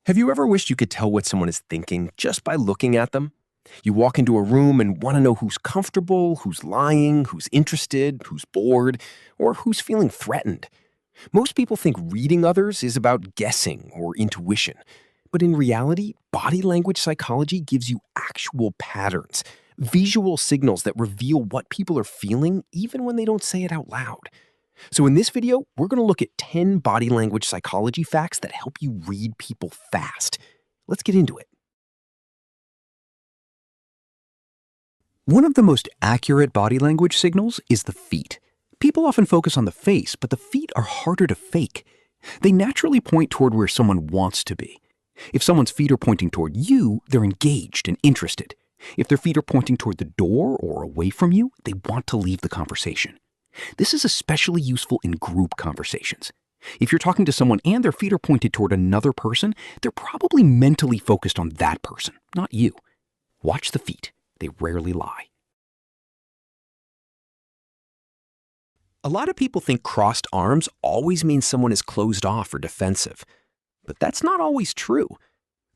Have you ever wished you could tell what someone is thinking just by looking at them? You walk into a room and want to know who's comfortable, who's lying, who's interested, who's bored, or who's feeling threatened. Most people think reading others is about guessing or intuition. But in reality, body language psychology gives you actual patterns, visual signals that reveal what people are feeling even when they don't say it out loud. So in this video, we're going to look at 10 body language psychology facts that help you read people fast. Let's get into it. One of the most accurate body language signals is the feet. People often focus on the face, but the feet are harder to fake. They naturally point toward where someone wants to be. If someone's feet are pointing toward you, they're engaged and interested. If their feet are pointing toward the door or away from you, they want to leave the conversation. This is especially useful in group conversations. If you're talking to someone and their feet are pointed toward another person, they're probably mentally focused on that person, not you. Watch the feet. They rarely lie. A lot of people think crossed arms always means someone is closed off or defensive. But that's not always true.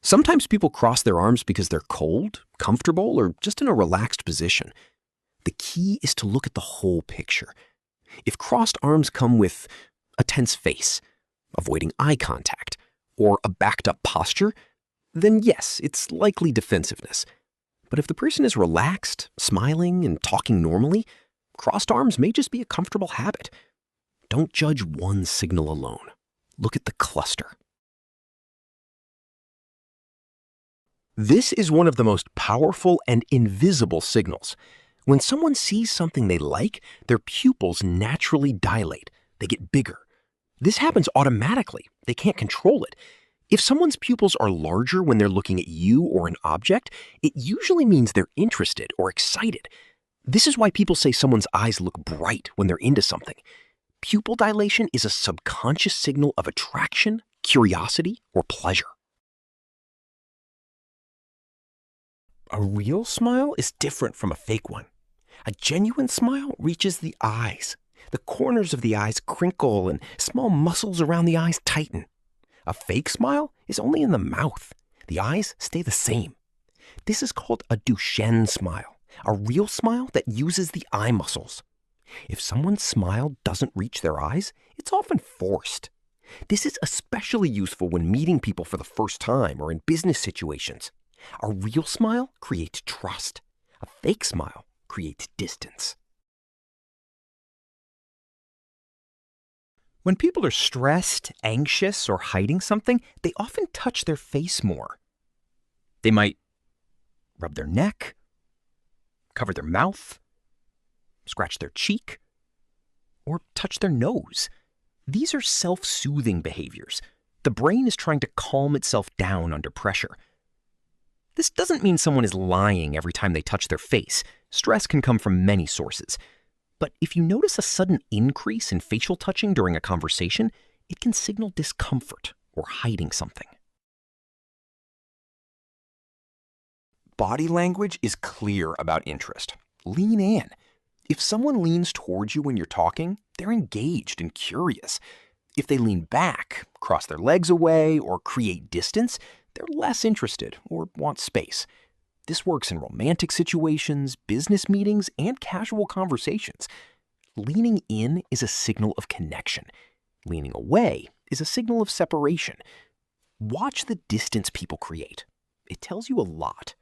Sometimes people cross their arms because they're cold, comfortable, or just in a relaxed position. The key is to look at the whole picture. If crossed arms come with a tense face, avoiding eye contact, or a backed up posture, then yes, it's likely defensiveness. But if the person is relaxed, smiling, and talking normally, crossed arms may just be a comfortable habit. Don't judge one signal alone. Look at the cluster. This is one of the most powerful and invisible signals. When someone sees something they like, their pupils naturally dilate. They get bigger. This happens automatically. They can't control it. If someone's pupils are larger when they're looking at you or an object, it usually means they're interested or excited. This is why people say someone's eyes look bright when they're into something. Pupil dilation is a subconscious signal of attraction, curiosity, or pleasure. A real smile is different from a fake one. A genuine smile reaches the eyes. The corners of the eyes crinkle and small muscles around the eyes tighten. A fake smile is only in the mouth. The eyes stay the same. This is called a Duchenne smile, a real smile that uses the eye muscles. If someone's smile doesn't reach their eyes, it's often forced. This is especially useful when meeting people for the first time or in business situations. A real smile creates trust. A fake smile creates distance. When people are stressed, anxious, or hiding something, they often touch their face more. They might rub their neck, cover their mouth, scratch their cheek, or touch their nose. These are self-soothing behaviors. The brain is trying to calm itself down under pressure. This doesn't mean someone is lying every time they touch their face. Stress can come from many sources. But if you notice a sudden increase in facial touching during a conversation, it can signal discomfort or hiding something. Body language is clear about interest. Lean in. If someone leans towards you when you're talking, they're engaged and curious. If they lean back, cross their legs away, or create distance, they're less interested or want space. This works in romantic situations, business meetings, and casual conversations. Leaning in is a signal of connection. Leaning away is a signal of separation. Watch the distance people create. It tells you a lot.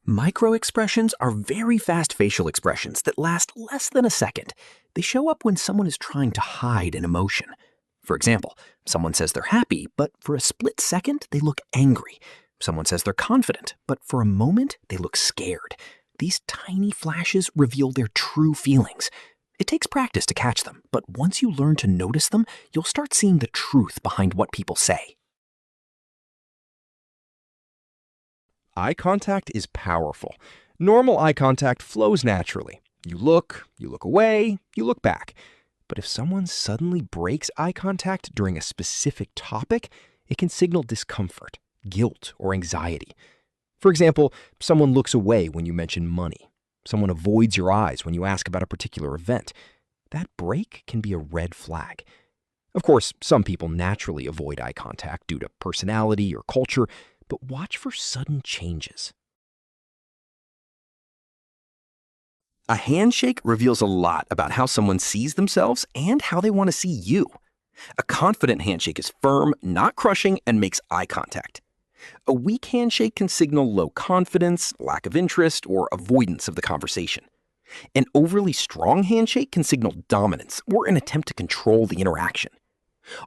Micro-expressions are very fast facial expressions that last less than a second. They show up when someone is trying to hide an emotion. For example, someone says they're happy, but for a split second, they look angry. Someone says they're confident, but for a moment, they look scared. These tiny flashes reveal their true feelings. It takes practice to catch them, but once you learn to notice them, you'll start seeing the truth behind what people say. Eye contact is powerful. Normal eye contact flows naturally. You look away, you look back. But if someone suddenly breaks eye contact during a specific topic, it can signal discomfort, guilt, or anxiety. For example, someone looks away when you mention money. Someone avoids your eyes when you ask about a particular event. That break can be a red flag. Of course, some people naturally avoid eye contact due to personality or culture, but watch for sudden changes. A handshake reveals a lot about how someone sees themselves and how they want to see you. A confident handshake is firm, not crushing, and makes eye contact. A weak handshake can signal low confidence, lack of interest, or avoidance of the conversation. An overly strong handshake can signal dominance or an attempt to control the interaction.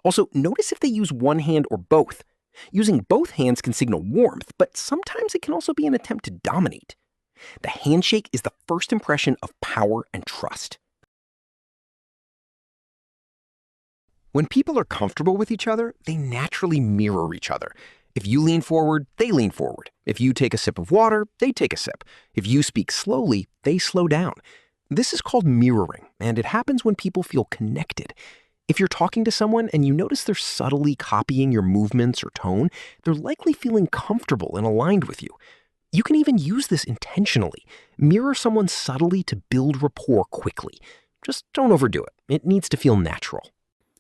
Also, notice if they use one hand or both. Using both hands can signal warmth, but sometimes it can also be an attempt to dominate. The handshake is the first impression of power and trust. When people are comfortable with each other, they naturally mirror each other. If you lean forward, they lean forward. If you take a sip of water, they take a sip. If you speak slowly, they slow down. This is called mirroring, and it happens when people feel connected. If you're talking to someone and you notice they're subtly copying your movements or tone, they're likely feeling comfortable and aligned with you. You can even use this intentionally. Mirror someone subtly to build rapport quickly. Just don't overdo it. It needs to feel natural.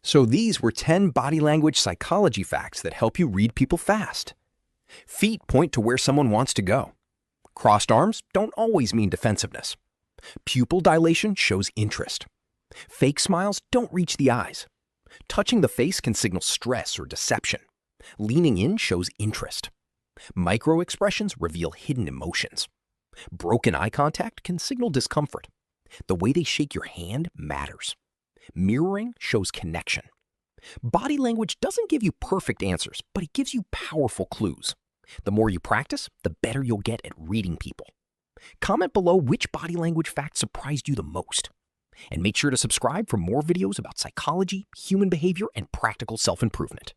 So these were 10 body language psychology facts that help you read people fast. Feet point to where someone wants to go. Crossed arms don't always mean defensiveness. Pupil dilation shows interest. Fake smiles don't reach the eyes. Touching the face can signal stress or deception. Leaning in shows interest. Micro expressions reveal hidden emotions. Broken eye contact can signal discomfort. The way they shake your hand matters. Mirroring shows connection. Body language doesn't give you perfect answers, but it gives you powerful clues. The more you practice, the better you'll get at reading people. Comment below which body language fact surprised you the most. And make sure to subscribe for more videos about psychology, human behavior, and practical self-improvement.